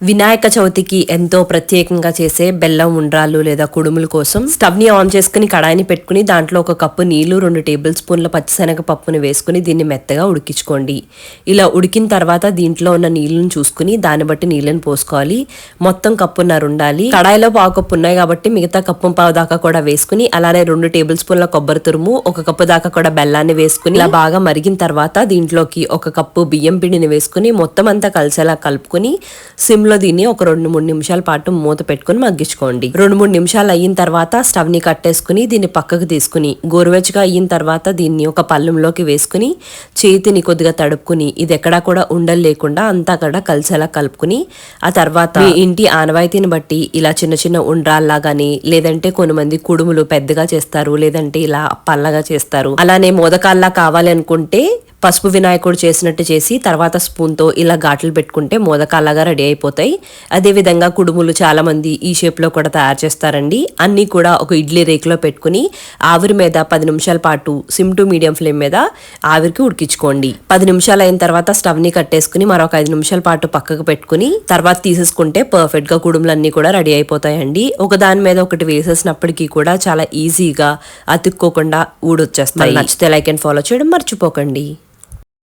వినాయక చవితికి ఎంతో ప్రత్యేకంగా చేసే బెల్లం ఉండ్రాలు లేదా కుడుముల కోసం స్టవ్ ని ఆన్ చేసుకుని కడాయిని పెట్టుకుని దాంట్లో ఒక కప్పు నీళ్లు 2 టేబుల్ స్పూన్ల పచ్చిశనగ పప్పుని వేసుకుని దీన్ని మెత్తగా ఉడికించుకోండి. ఇలా ఉడికిన తర్వాత దీంట్లో ఉన్న నీళ్లను చూసుకుని దాన్ని బట్టి నీళ్ళని పోసుకోవాలి. మొత్తం కప్పున్నర ఉండాలి. కడాయిలో పావు కప్పు ఉన్నాయి కాబట్టి మిగతా కప్పు పావు దాకా కూడా వేసుకుని అలానే 2 టేబుల్ స్పూన్ల కొబ్బరి తురుము, 1 కప్పు దాకా కూడా బెల్లాన్ని వేసుకుని ఇలా బాగా మరిగిన తర్వాత దీంట్లోకి 1 కప్పు బియ్యం పిండిని వేసుకుని మొత్తం అంతా కలిసేలా కలుపుకుని సిమ్లో దీన్ని ఒక 2-3 నిమిషాల పాటు మూత పెట్టుకుని మగ్గించుకోండి. 2-3 నిమిషాలు అయిన తర్వాత స్టవ్ ని కట్టేసుకుని దీన్ని పక్కకు తీసుకుని గోరువెచ్చగా అయిన తర్వాత దీన్ని ఒక పళ్ళెంలోకి వేసుకుని చేతిని కొద్దిగా తడుపుకుని ఇది ఎక్కడా కూడా ఉండలు లేకుండా అంతా కూడా కలిసేలా కలుపుకుని ఆ తర్వాత మీ ఇంటి ఆనవాయితీని బట్టి ఇలా చిన్న చిన్న ఉండ్రాల్లాగాని లేదంటే కొంతమంది కుడుములు పెద్దగా చేస్తారు, లేదంటే ఇలా పల్లగా చేస్తారు. అలానే మోదకాల్లా కావాలి అనుకుంటే పసుపు వినాయకుడు చేసినట్టు చేసి తర్వాత స్పూన్తో ఇలా ఘాట్లు పెట్టుకుంటే మోదకాలాగా రెడీ అయిపోతాయి. అదేవిధంగా కుడుములు చాలా మంది ఈ షేప్లో కూడా తయారు చేస్తారండి. అన్నీ కూడా ఒక ఇడ్లీ రేకులో పెట్టుకుని ఆవిరి మీద 10 నిమిషాల పాటు సిమ్ టు మీడియం ఫ్లేమ్ మీద ఆవిరికి ఉడికించుకోండి. 10 నిమిషాలు అయిన తర్వాత స్టవ్ని కట్టేసుకుని మరొక 5 నిమిషాల పాటు పక్కకు పెట్టుకుని తర్వాత తీసేసుకుంటే పర్ఫెక్ట్గా కుడుములన్నీ కూడా రెడీ అయిపోతాయండి. ఒకదాని మీద ఒకటి వేసేసినప్పటికీ కూడా చాలా ఈజీగా అతుక్కోకుండా ఊడొచ్చేస్తాయి. నచ్చితే లైక్ అండ్ ఫాలో చేయడం మర్చిపోకండి.